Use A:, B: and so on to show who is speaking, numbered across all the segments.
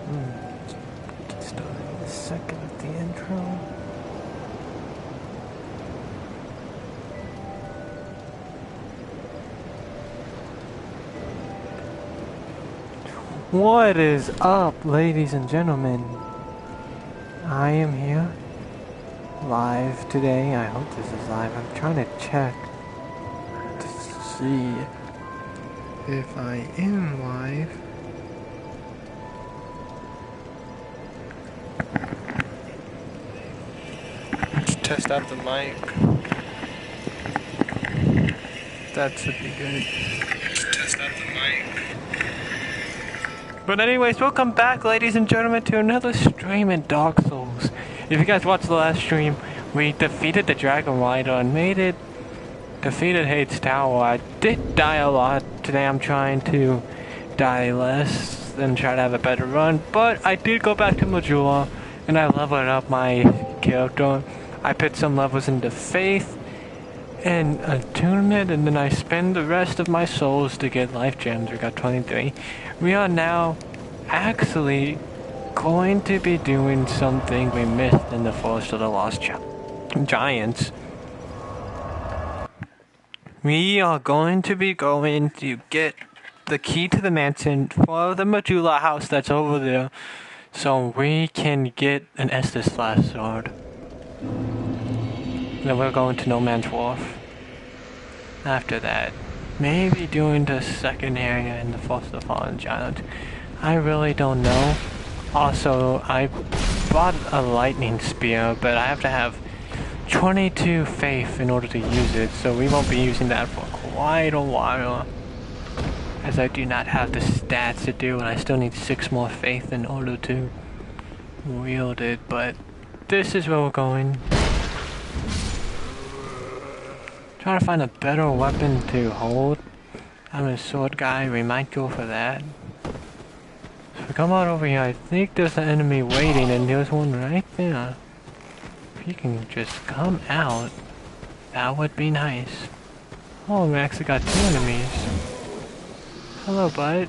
A: Get started in a second with the intro. What is up, ladies and gentlemen? I am here, live today. I hope this is live. I'm trying to check to see if I am live. Let's test out the mic. That should be good. Let's test out the mic. But anyways, welcome back, ladies and gentlemen, to another stream in Dark Souls. If you guys watched the last stream, we defeated the Dragon Rider and defeated Hade's Tower. I did die a lot. Today I'm trying to die less and try to have a better run. But I did go back to Majula and I leveled up my character. I put some levels into Faith and Attunement, and then I spend the rest of my souls to get life gems. We got 23. We are now actually going to be doing something we missed in the Forest of the Lost Giants. We are going to be going to get the key to the mansion for the Majula house that's over there, so we can get an Estus Flash sword. Then we're going to No Man's Wharf. After that, maybe doing the second area in the Forest of the Fallen Giants. I really don't know. Also, I bought a lightning spear, but I have to have 22 faith in order to use it, so we won't be using that for quite a while, as I do not have the stats to do, and I still need 6 more faith in order to wield it. But this is where we're going. Trying to find a better weapon to hold. I'm a sword guy, we might go for that. So we come out over here, I think there's an enemy waiting, and there's one right there. If you can just come out, that would be nice. Oh, we actually got 2 enemies. Hello, bud.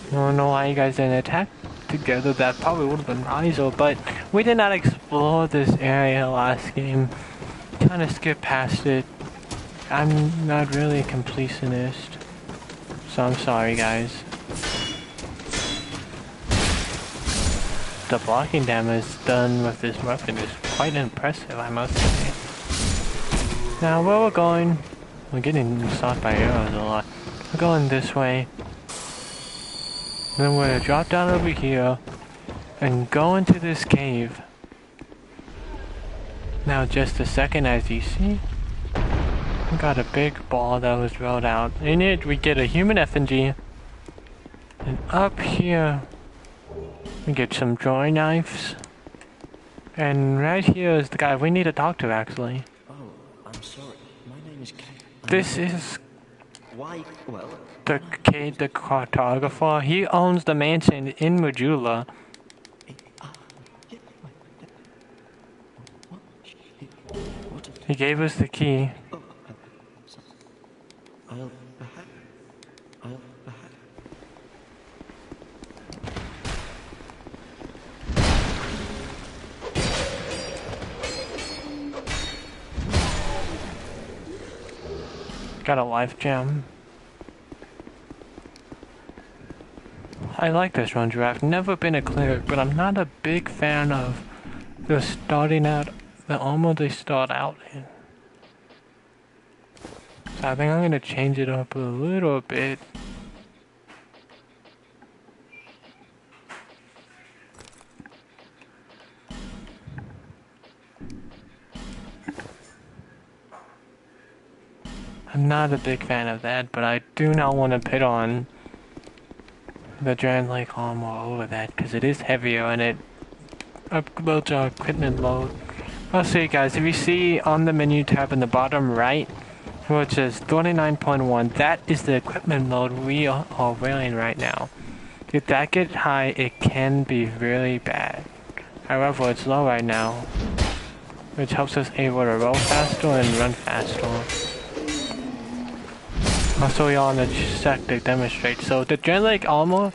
A: I don't know why you guys didn't attack together. That probably would have been Rizo, but we did not explore this area last game. Kind of skipped past it. I'm not really a completionist, so I'm sorry, guys. The blocking damage done with this weapon is quite impressive, I must say. Now, where we're going, we're getting shot by arrows a lot. We're going this way. Then we're gonna drop down over here and go into this cave. Now, just a second, as you see, we got a big ball that was rolled out. In it, we get a human effigy. And up here, we get some drawing knives. And right here is the guy we need to talk to, actually.
B: Oh, I'm sorry. My name is Kate.
A: This is
B: Why? Well,
A: the Kate, the cartographer. He owns the mansion in Majula.
B: what?
A: He gave us the key.
B: Oh, I'll
A: Got a life gem. I like this run, Giraffe. Never been a cleric, but I'm not a big fan of the starting out, the armor they start out in. So I think I'm gonna change it up a little bit. I'm not a big fan of that, but I do not want to put on the Giant Lake armor over that, because it is heavier and it uploads our equipment load. I'll see you guys, if you see on the menu tab in the bottom right, which says 29.1, that is the equipment load we are wearing right now. If that gets high, it can be really bad. However, it's low right now, which helps us able to roll faster and run faster. I'll show y'all in a sec to demonstrate. So the Generic armor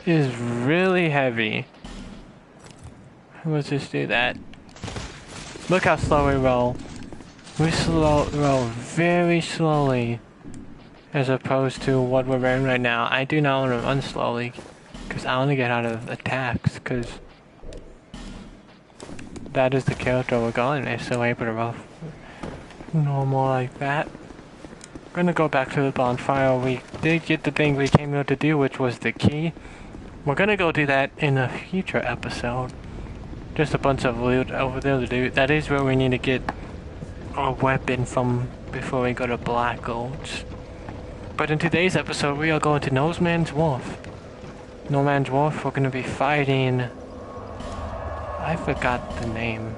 A: is really heavy. Let's just do that. Look how slow we roll. We roll very slowly as opposed to what we're wearing right now. I do not want to run slowly because I want to get out of attacks because that is the character we're going with, so we're able to roll normal like that. We're gonna go back to the bonfire. We did get the thing we came here to do, which was the key. We're gonna go do that in a future episode. Just a bunch of loot over there to do. That is where we need to get our weapon from before we go to Black Gulch. But in today's episode, we are going to No Man's Wharf. No Man's Wharf, we're gonna be fighting... I forgot the name.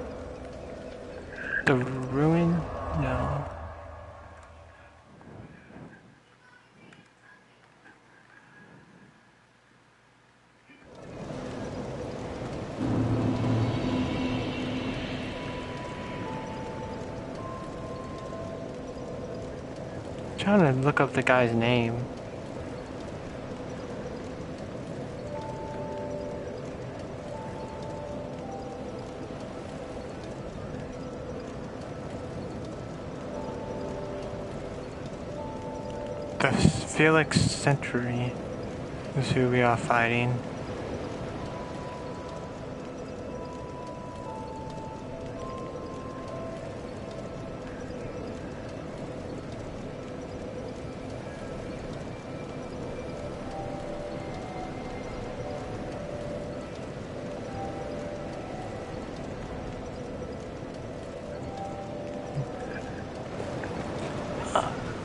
A: The Ruin? No. Trying to look up the guy's name. The Felix Century is who we are fighting.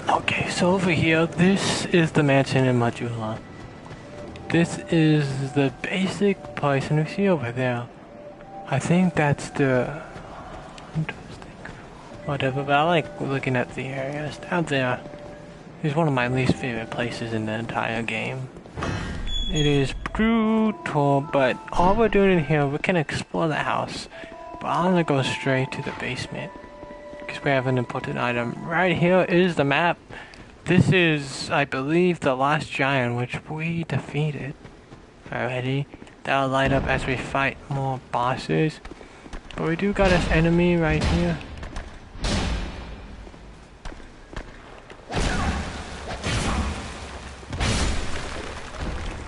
A: Okay, so over here, this is the mansion in Majula. This is the basic place, and we see over there. I think that's the... whatever, but I like looking at the areas. Down there is one of my least favorite places in the entire game. It is brutal, but all we're doing in here, we can explore the house. But I'm gonna go straight to the basement. Because we have an important item. Right here is the map. This is, I believe, the last giant which we defeated already. That'll light up as we fight more bosses. But we do got this enemy right here.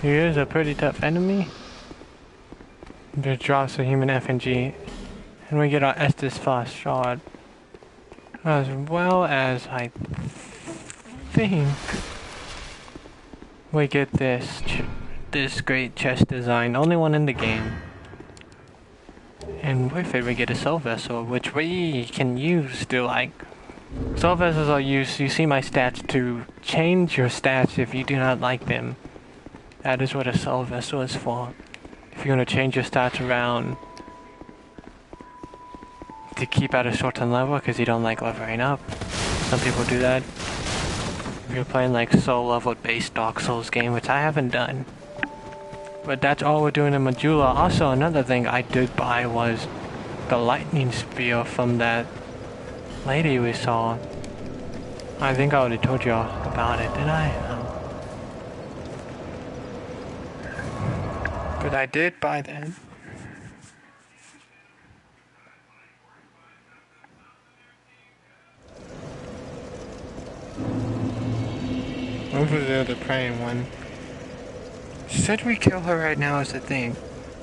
A: He is a pretty tough enemy. Just drops a human FNG. And we get our Estes Fast Shard. As well as, I think, we get this great chest design, only one in the game. And with it we get a soul vessel, which we can use to like... Soul vessels are used, you see my stats, to change your stats if you do not like them. That is what a soul vessel is for. If you're going to change your stats around to keep at a certain level because you don't like leveling up. Some people do that. If you're playing like soul level based Dark Souls game, which I haven't done. But that's all we're doing in Majula. Also, another thing I did buy was the lightning spear from that lady we saw. I think I already told you all about it, did I? But I did buy that. Over there, the praying one. Should we kill her right now is the thing.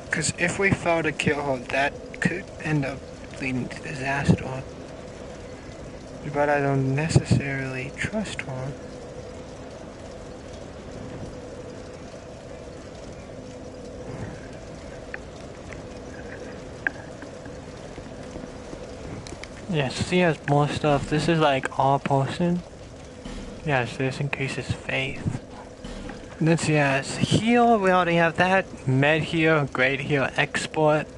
A: Because if we fail to kill her, that could end up leading to disaster. But I don't necessarily trust her. Yes, she has more stuff. This is like all potion. Yes, this increases faith. Then she has heal, we already have that. Med heal, great heal, export.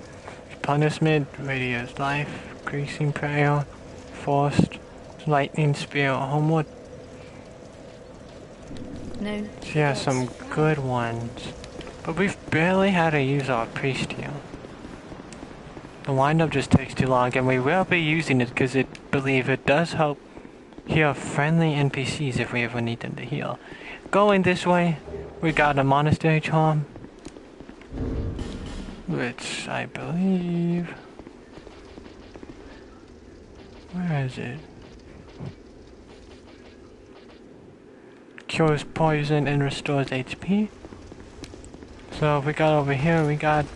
A: Punishment, radius life, increasing prayer, forced, lightning spear, homeward.
C: No.
A: She has some good ones. But we've barely had to use our priest heal. The windup just takes too long, and we will be using it because believe it does help heal friendly NPCs if we ever need them to heal. Going this way, we got a monastery charm, which I believe... Where is it? Cures poison and restores HP. So if we got over here, we got...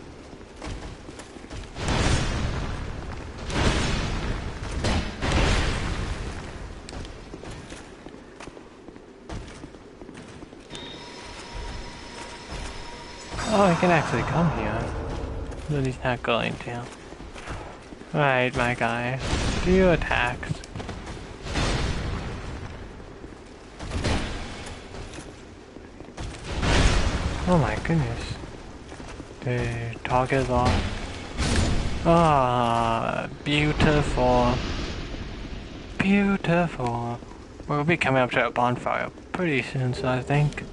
A: Oh, he can actually come here. But he's not going to. Right, my guy. Do your attacks. Oh my goodness. The target lock. Ah, beautiful. Beautiful. We'll be coming up to a bonfire pretty soon, so I think.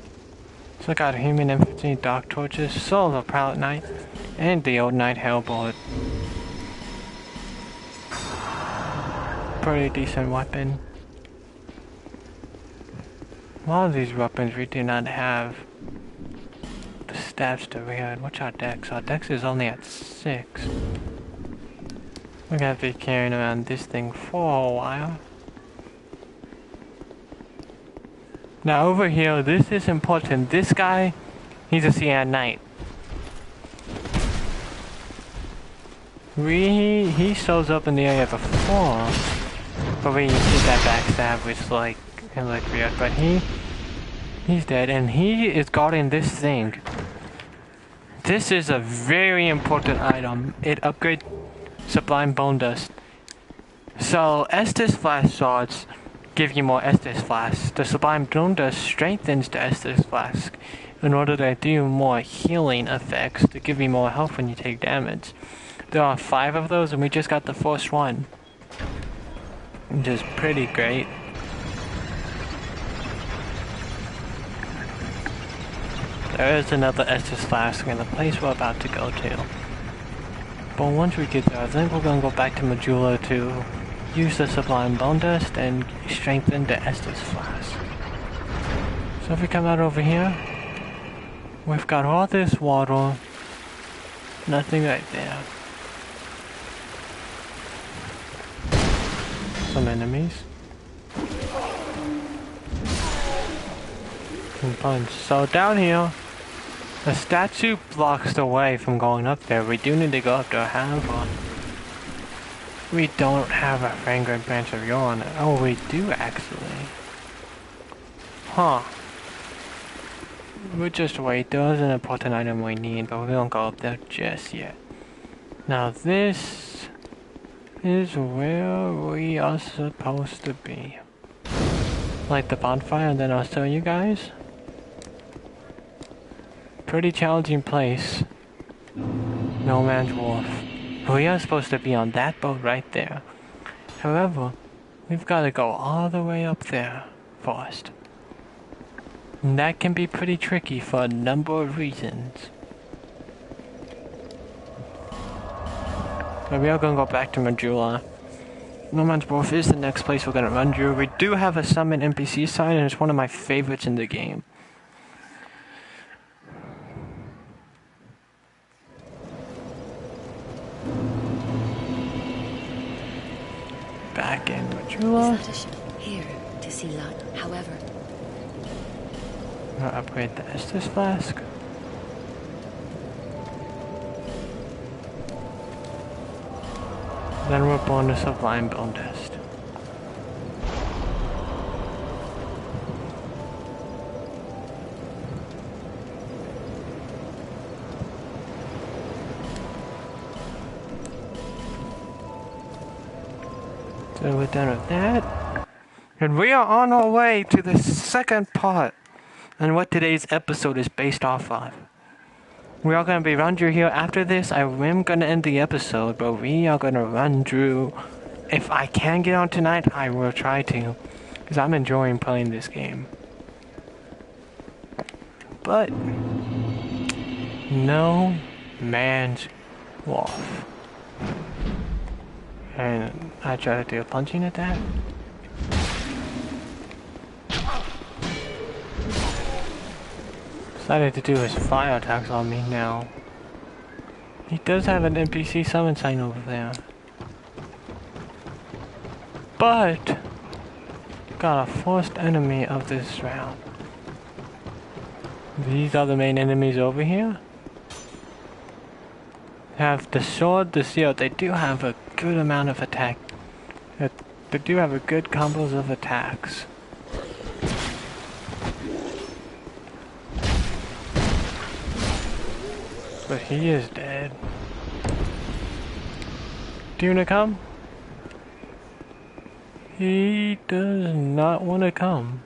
A: So I got human infantry, dark torches, soul of a proud knight, and the old knight hellboard. Pretty decent weapon. A lot of these weapons we do not have the stats to wield. What's our dex? Our dex is only at 6. We're gonna be carrying around this thing for a while. Now over here, this is important. This guy, he's a CI knight. He shows up in the area before, but we did that backstab, which like weird. But he's dead, and he is guarding this thing. This is a very important item. It upgrades Sublime Bone Dust. So Estus Flask swords give you more Estus Flask. The Sublime Bone Dust strengthens the Estus Flask in order to do more healing effects to give you more health when you take damage. There are 5 of those, and we just got the first one, which is pretty great. There is another Estus Flask in the place we're about to go to. But once we get there, I think we're gonna go back to Majula to use the Sublime Bone Dust and strengthen the Estus Flask. So if we come out over here, we've got all this water, nothing right there. Some enemies. And punch. So down here, the statue blocks the way from going up there. We do need to go up there, however, we don't have a fragrant branch of yore on it. Oh, we do actually. Huh. We'll just wait. There is an important item we need, but we don't go up there just yet. Now this is where we are supposed to be. Light the bonfire and then I'll show you guys. Pretty challenging place. No Man's Wharf. We are supposed to be on that boat right there. However, we've got to go all the way up there first. And that can be pretty tricky for a number of reasons. But we are going to go back to Majula. No Man's Wharf is the next place we're going to run through. We do have a summon NPC sign, and it's one of my favorites in the game. Back in Majula.
C: Is that a ship? Here, to see Lot. However,
A: I'll upgrade the Estus Flask. Then we're bonus Sublime Bone Dust. So we're done with that. And we are on our way to the second part and what today's episode is based off of. We are going to be run through here after this. I am going to end the episode, but we are going to run through. If I can get on tonight, I will try to, because I'm enjoying playing this game. But No Man's Wharf. And I try to do a punching attack. decided to do his fire attacks on me now. He does have an NPC summon sign over there. But got a first enemy of this round. These are the main enemies over here. Have the sword, the shield. They do have a good amount of attack. They do have a good combos of attacks. But he is dead. Do you wanna come? He does not want to come.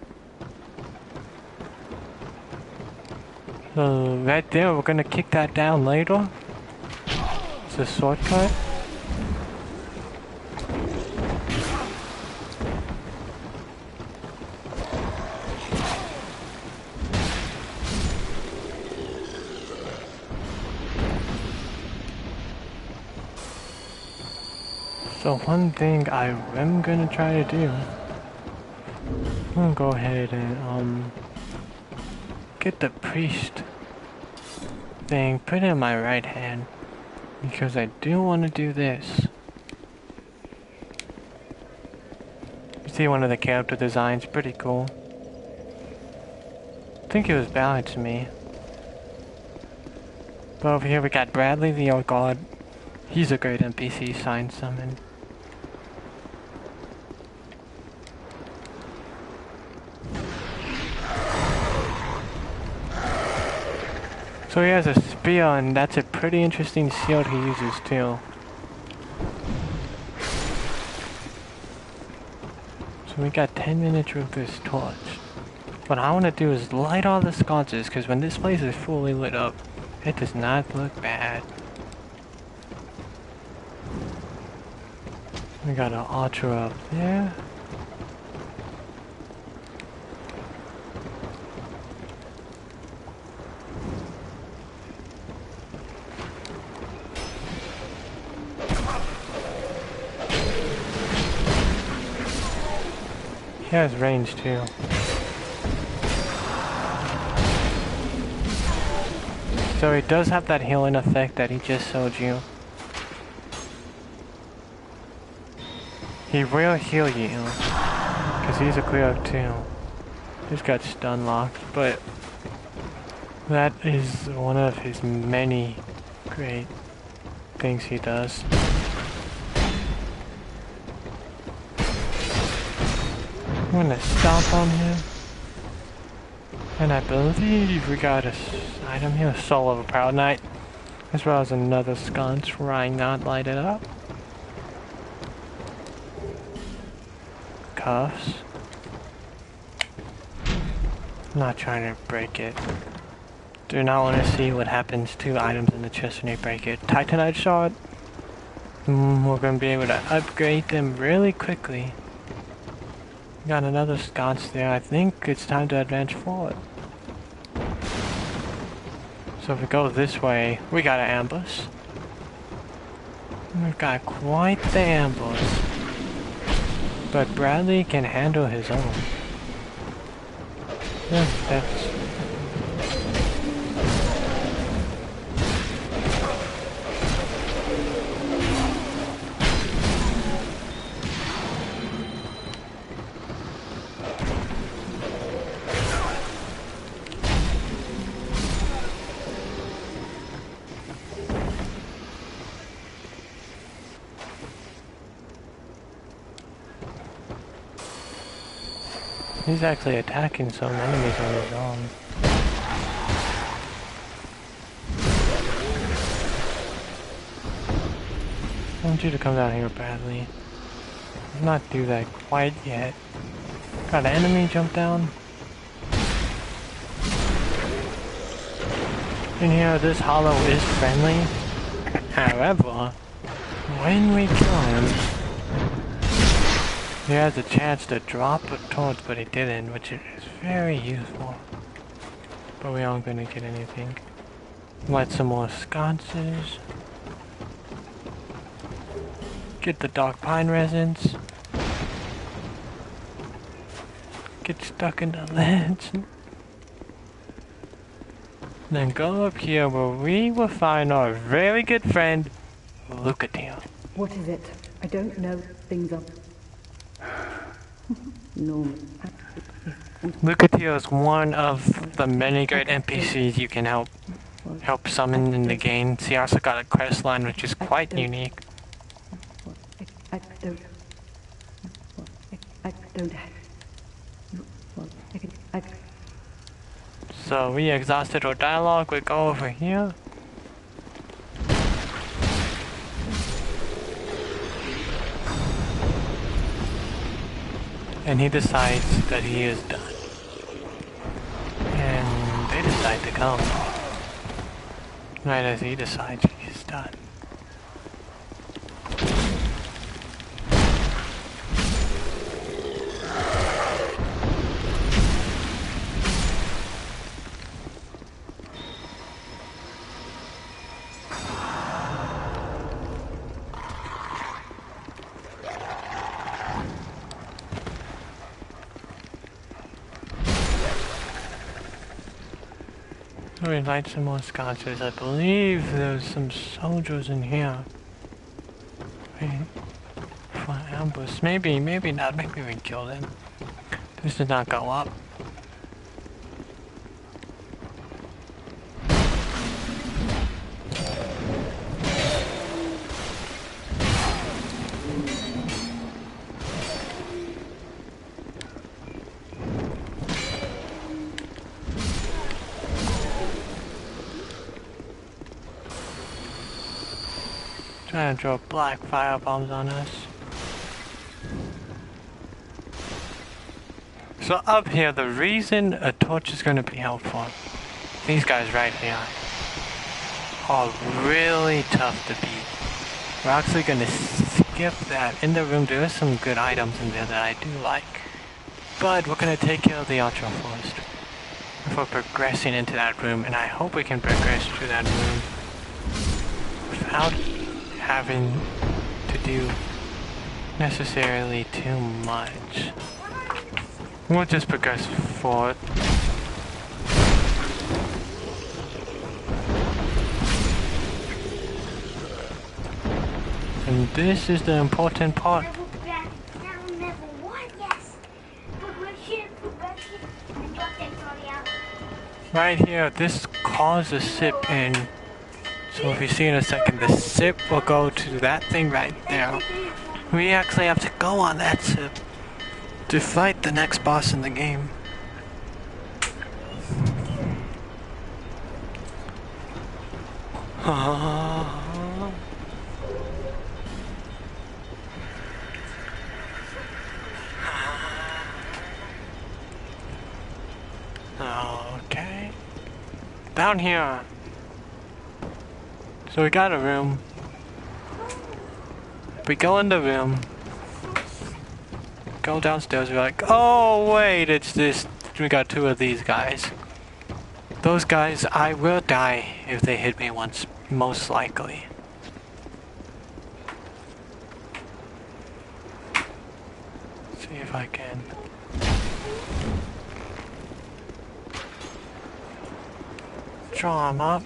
A: So right there, we're gonna kick that down later. It's a shortcut. So one thing I am gonna try to do, I'm gonna go ahead and get the priest thing put in my right hand, because I do want to do this. You see one of the character designs, pretty cool. I think it was balanced to me. But over here we got Bradley the old god. He's a great NPC sign summon. So he has a spear, and that's a pretty interesting shield he uses too. So we got 10 minutes with this torch. What I want to do is light all the sconces, because when this place is fully lit up, it does not look bad. We got an archer up there. He has range too. So he does have that healing effect that he just showed you. He will heal you, because he's a cleric too. He's got stun locks, but that is one of his many great things he does. I'm gonna stomp on him. And I believe we got a item here, Soul of a Proud Knight, as well as another sconce, why not light it up? Cuffs. I'm not trying to break it. Do not want to see what happens to items in the chest when you break it. Titanite shard. We're gonna be able to upgrade them really quickly. Got another sconce there. I think it's time to advance forward. So if we go this way, we got an ambush. We've got quite the ambush. But Bradley can handle his own. Yeah, that's... He's actually attacking some enemies on his own. I want you to come down here, Bradley. Let's not do that quite yet. Got an enemy jump down. In here, this hollow is friendly. However, when we kill him, he has a chance to drop a torch, but he didn't, which is very useful. But we aren't gonna get anything. Light some more sconces. Get the dark pine resins. Get stuck in the ledge. Then go up here where we will find our very good friend, Lucatio.
D: What is it? I don't know. Things are... normal.
A: Lucatio is one of the many great NPCs you can help summon in the game. He also got a quest line which is quite unique.
D: I don't... I don't...
A: So we exhausted our dialogue, we go over here. And he decides that he is done. And they decide to come. Right as he decides he's done. We light some more scotches. I believe there's some soldiers in here. Wait. For ambush. Maybe not. Maybe we kill them. This did not go up. Trying to throw black firebombs on us. So up here, the reason a torch is going to be helpful, these guys right here are really tough to beat. We're actually going to skip that. In the room, there are some good items in there that I do like. But we're going to take care of the outro first before progressing into that room, and I hope we can progress through that room without having to do necessarily too much. We'll just progress forward. And this is the important part. Right here, this calls a sip in. So if you see in a second, the sip will go to that thing right there. We actually have to go on that sip to fight the next boss in the game. Okay. Down here. So we got a room. We go in the room. Go downstairs, we're like, oh wait, it's this. We got two of these guys. Those guys, I will die if they hit me once, most likely. Let's see if I can. Draw him up.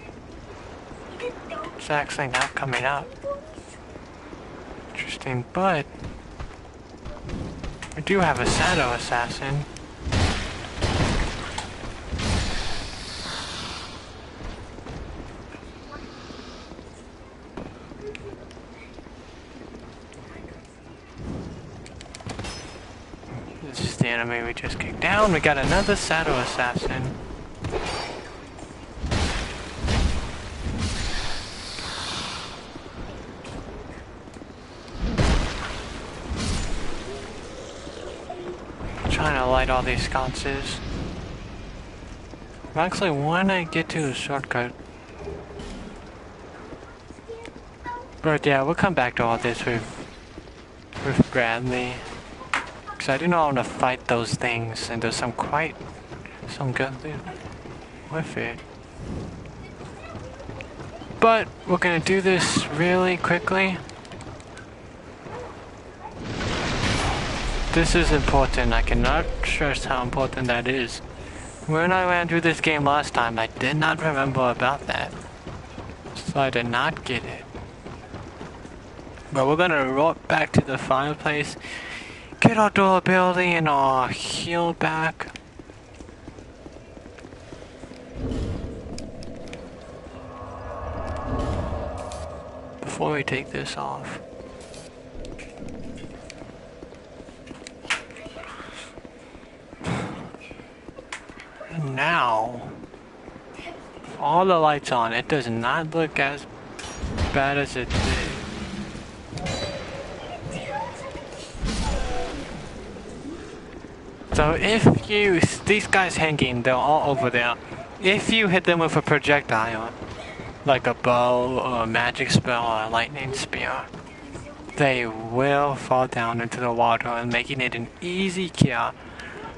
A: It's actually not coming up. Interesting, but we do have a shadow assassin. This is the enemy we just kicked down. We got another shadow assassin. Trying to light all these sconces. I actually want to get to a shortcut. But yeah, we'll come back to all this with Bradley. Because I do not want to fight those things, and there's some good with it. But we're gonna do this really quickly. This is important. I cannot stress how important that is. When I ran through this game last time, I did not remember about that. So I did not get it. But we're gonna walk back to the fireplace, get our durability and our heal back. Before we take this off. And now, all the lights on, it does not look as bad as it did. So if you, these guys hanging, they're all over there. If you hit them with a projectile, like a bow or a magic spell or a lightning spear, they will fall down into the water and making it an easy kill.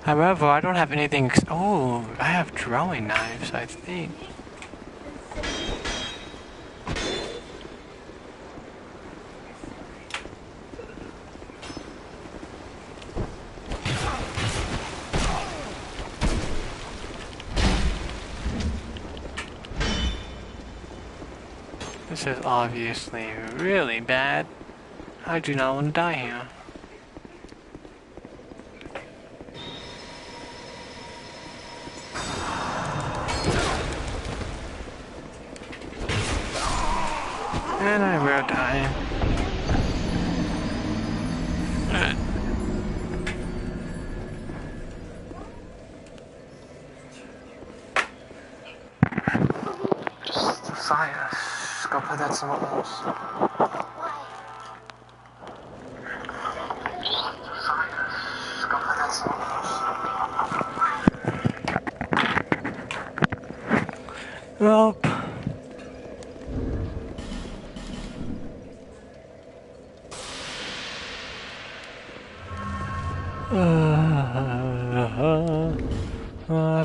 A: However, I don't have anything. Oh, I have throwing knives, I think. This is obviously really bad. I do not want to die here. And I will die. Just fire. Just go put that somewhere else. Just go put that somewhere else. Nope.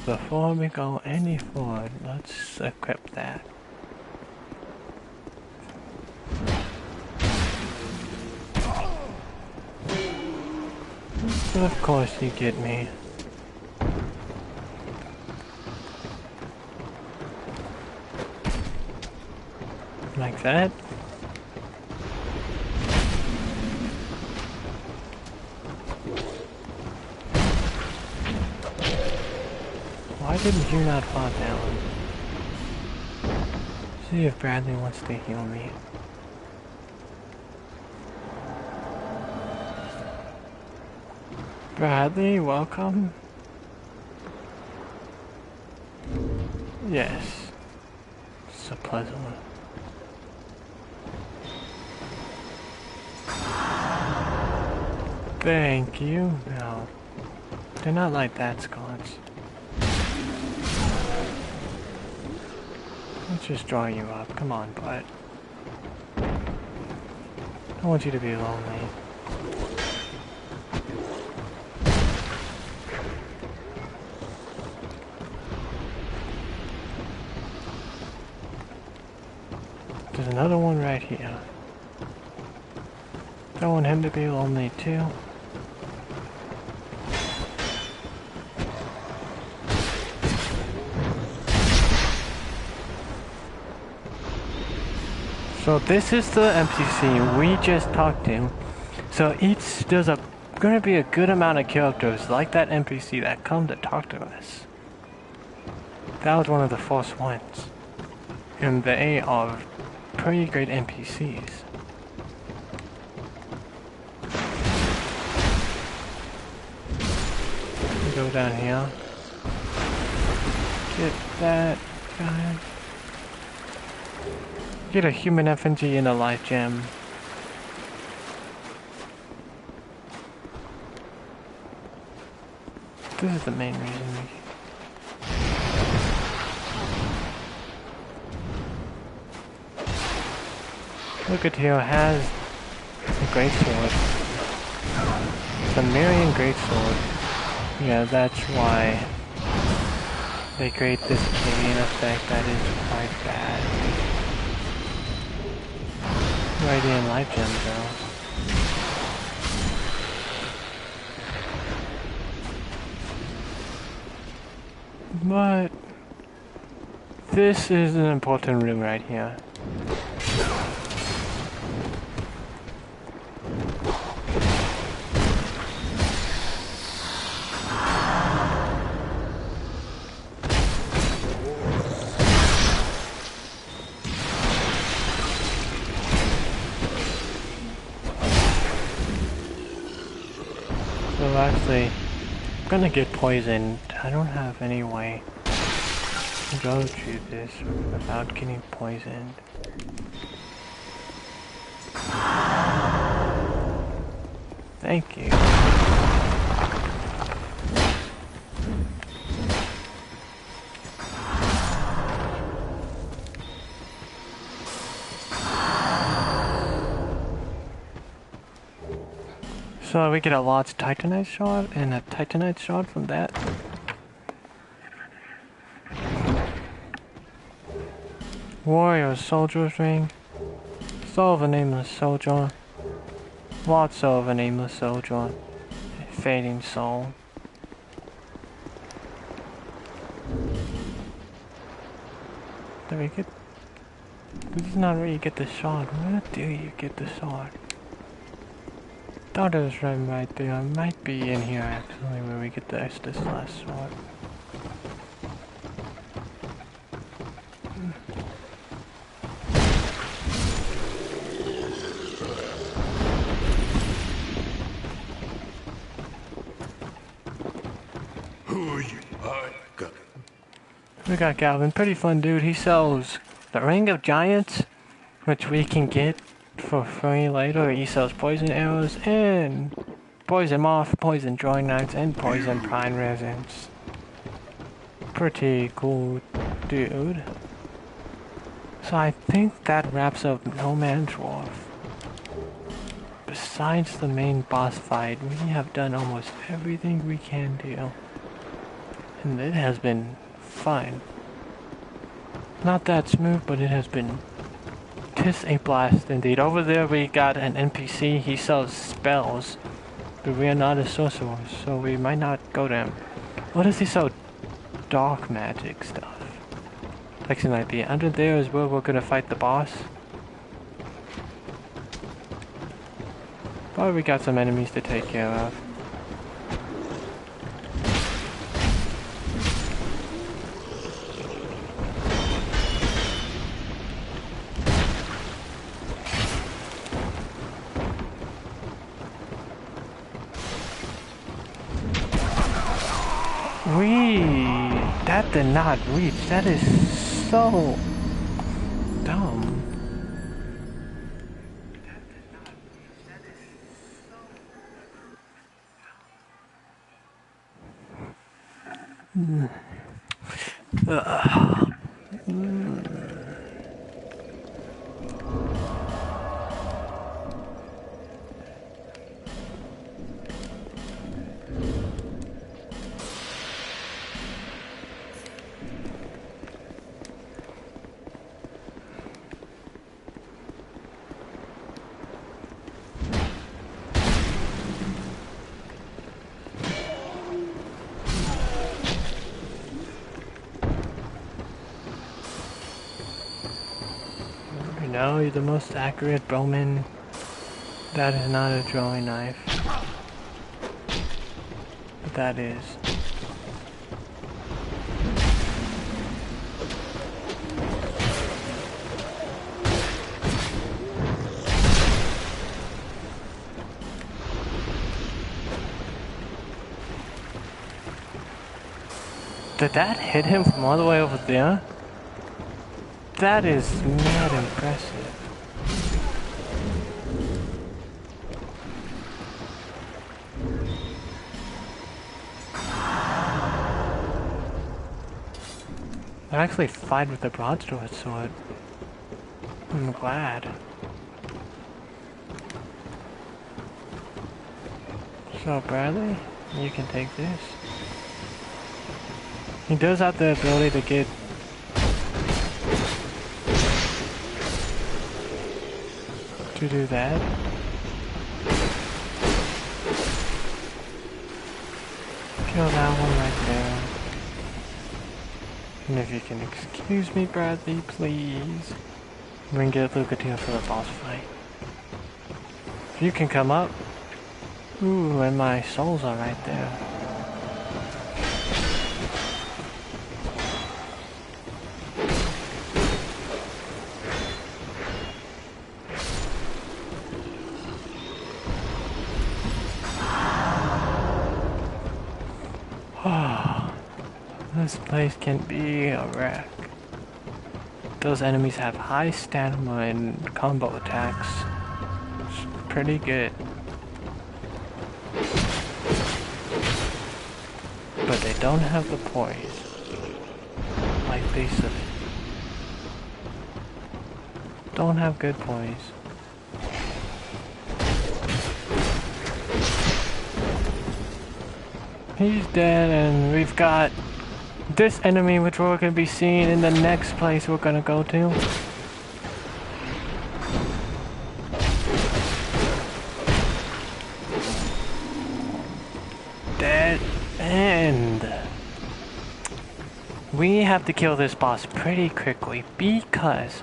A: Before we go any forward, let's equip that. Of course you get me. Like that? Why didn't you not fall down? See if Bradley wants to heal me. Bradley, welcome. Yes. It's a pleasant one. Thank you. No. They're not like that, Scots. Let's just draw you up. Come on, bud. I want you to be lonely. There's another one right here. Don't want him to be lonely too. So this is the NPC we just talked to. So there's gonna be a good amount of characters like that NPC that come to talk to us. That was one of the first ones. And they are pretty great NPCs. Go down here. Get that guy. Get a human effigy and a life gem. This is the main reason Look at here, has a great sword. It's a Marian great sword. Yeah, that's why they create this Canadian effect that is quite bad. Radiant life gem though. But this is an important room right here. So actually, I'm gonna get poisoned. I don't have any way to go through this without getting poisoned. Thank you. So we get a large Titanite shot and a Titanite shot from that. Warrior soldier's ring. Soul of a nameless soldier. Lots of a nameless soldier. Fading soul. Did we get... This is not where you get the shot. Where do you get the shot? Thought it was right there. It might be in here actually where we get this last shot.
E: Who are you?
A: We got Galvin, pretty fun dude. He sells the Ring of Giants, which we can get for free later. He sells poison arrows and poison moth, poison drawing knives, and poison pine resins. Pretty cool dude. So I think that wraps up No Man's Wharf. Besides the main boss fight, we have done almost everything we can do. And it has been fun. Not that smooth, but it has been 'tis a blast indeed. Over there we got an NPC, he sells spells, but we are not a sorcerer, so we might not go to him. What does he sell? Dark magic stuff. Actually might be. Under there is where we're gonna fight the boss. But we got some enemies to take care of. That did not reach. That is so dumb. No, you're the most accurate bowman. That is not a drawing knife. But that is. Did that hit him from all the way over there? That is mad impressive. I actually fight with the broadsword sword. I'm glad. So Bradley, you can take this. He does have the ability to get to do that. Kill that one right there. And if you can excuse me, Bradley, please. We can get Luca to for the boss fight. If you can come up. Ooh, and my souls are right there. This place can be a wreck. Those enemies have high stamina and combo attacks. It's pretty good. But they don't have the poise. Like they said. Don't have good poise. He's dead, and we've got this enemy, which we're going to be seeing in the next place we're going to go to. Dead end. We have to kill this boss pretty quickly because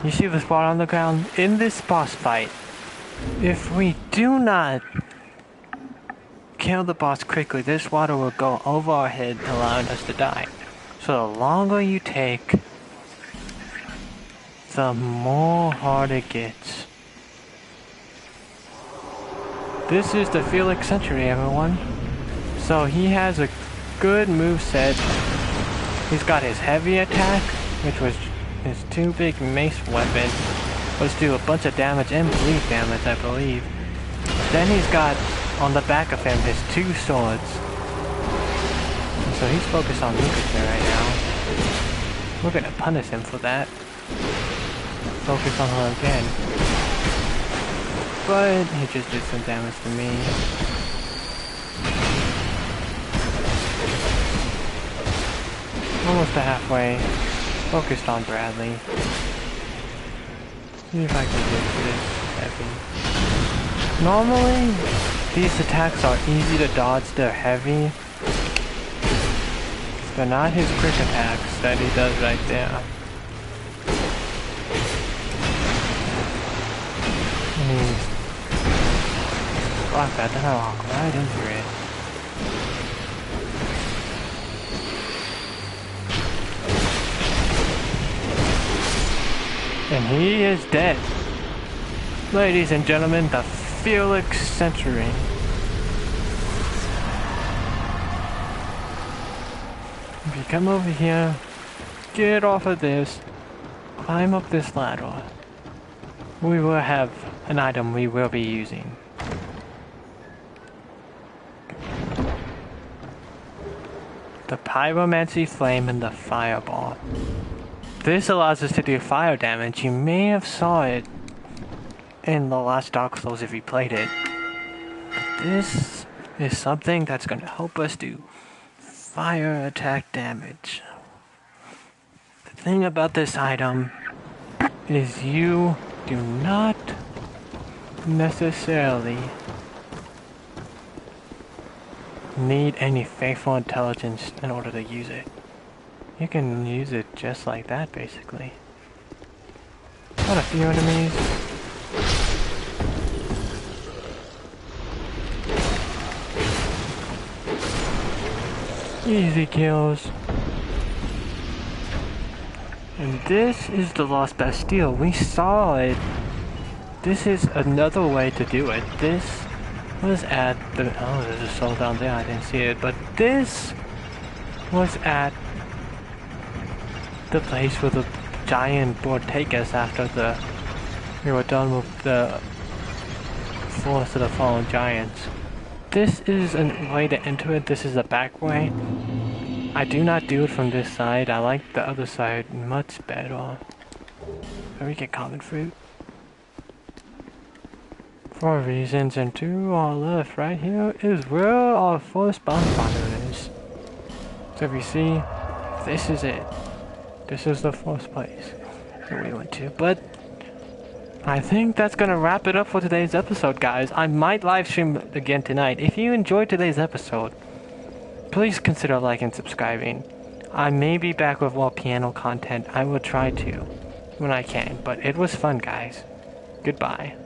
A: you see the spot on the ground in this boss fight. If we do not kill the boss quickly, this water will go over our head, allowing us to die. So the longer you take, the more hard it gets. This is the Felix Century, everyone. So he has a good moveset. He's got his heavy attack, which was his 2 big mace weapon. Let's do a bunch of damage and bleed damage, I believe. Then he's got on the back of him his 2 swords. So he's focused on Lucas right now. We're gonna punish him for that. Focus on her again. But he just did some damage to me. Almost to halfway. Focused on Bradley. See if I can get this heavy. Normally, these attacks are easy to dodge, they're heavy. They're not his quick attacks that he does right there. Fuck that, then I walk right into it. And he is dead. Ladies and gentlemen, the Felix Century. If you come over here, get off of this, climb up this ladder, we will have an item we will be using. The Pyromancy Flame and the Fireball. This allows us to do fire damage. You may have saw it in the last Dark Souls if you played it. But this is something that's going to help us do fire attack damage. The thing about this item is you do not necessarily need any faithful intelligence in order to use it. You can use it just like that, basically. Got a few enemies. Easy kills. And this is the Lost Bastille. We saw it. This is another way to do it. This was at the... Oh, there's a soul down there. I didn't see it. But this was at the place where the giant would take us after we were done with the Force of the Fallen Giants. This is a way to enter it. This is the back way. I do not do it from this side. I like the other side much better. Can we get common fruit? 4 reasons, and to our left right here is where our first bonfire is. So if you see, this is it. This is the first place that we went to. But I think that's gonna wrap it up for today's episode, guys. I might live stream again tonight. If you enjoyed today's episode, please consider liking and subscribing. I may be back with more piano content. I will try to when I can, but it was fun, guys. Goodbye.